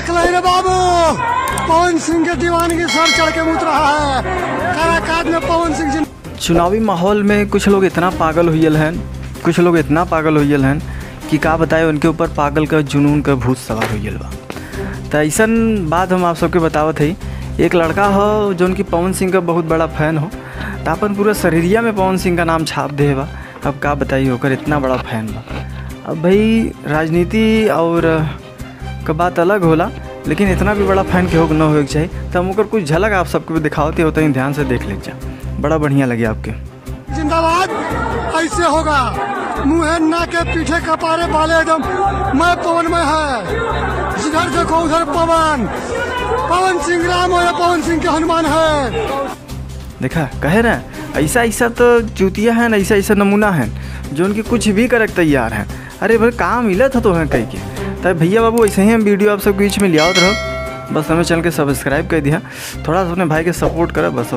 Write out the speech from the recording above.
देख ले बाबू, पवन सिंह के दीवानगी सर चढ़ के मुत रहा है। काराकाट में पवन सिंह जी। चुनावी माहौल में कुछ लोग इतना पागल हुई हैं कि का बताए, उनके ऊपर पागल का जुनून का भूत सवार हुई बा। तो ऐसा बात हम आप सबके बतावत है। एक लड़का हो जो उनकी पवन सिंह का बहुत बड़ा फ़ैन हो, तो अपन पूरा शरीरिया में पवन सिंह का नाम छाप दे बा। अब का बताइए, होकर इतना बड़ा फ़ैन बा। अब भाई राजनीति और का बात अलग होला, लेकिन इतना भी बड़ा फ़ैन के हो न हो चाहिए। तो हम ओकर कुछ झलक आप सबको भी दिखावते होते हैं, ध्यान से देख लीजिए, बड़ा बढ़िया लगे आपके। जिंदाबाद ऐसे होगा, मुँह ना के पीछे कपारे वाले एकदम मैं पवन में है। जिधर देखो उधर पवन सिंह राम और पवन सिंह के हनुमान है। देखा कहे रहे ऐसा तो चूतिया है, ऐसा नमूना है जो उनकी कुछ भी करे तैयार हैं। अरे भाई काम मिला था तो है कहीं के। तब भैया बाबू ऐसे ही हम वीडियो आप सबके बीच में लियावत रहो। बस हमें चैनल के सब्सक्राइब कर दिया, थोड़ा सा अपने भाई के सपोर्ट करा बस।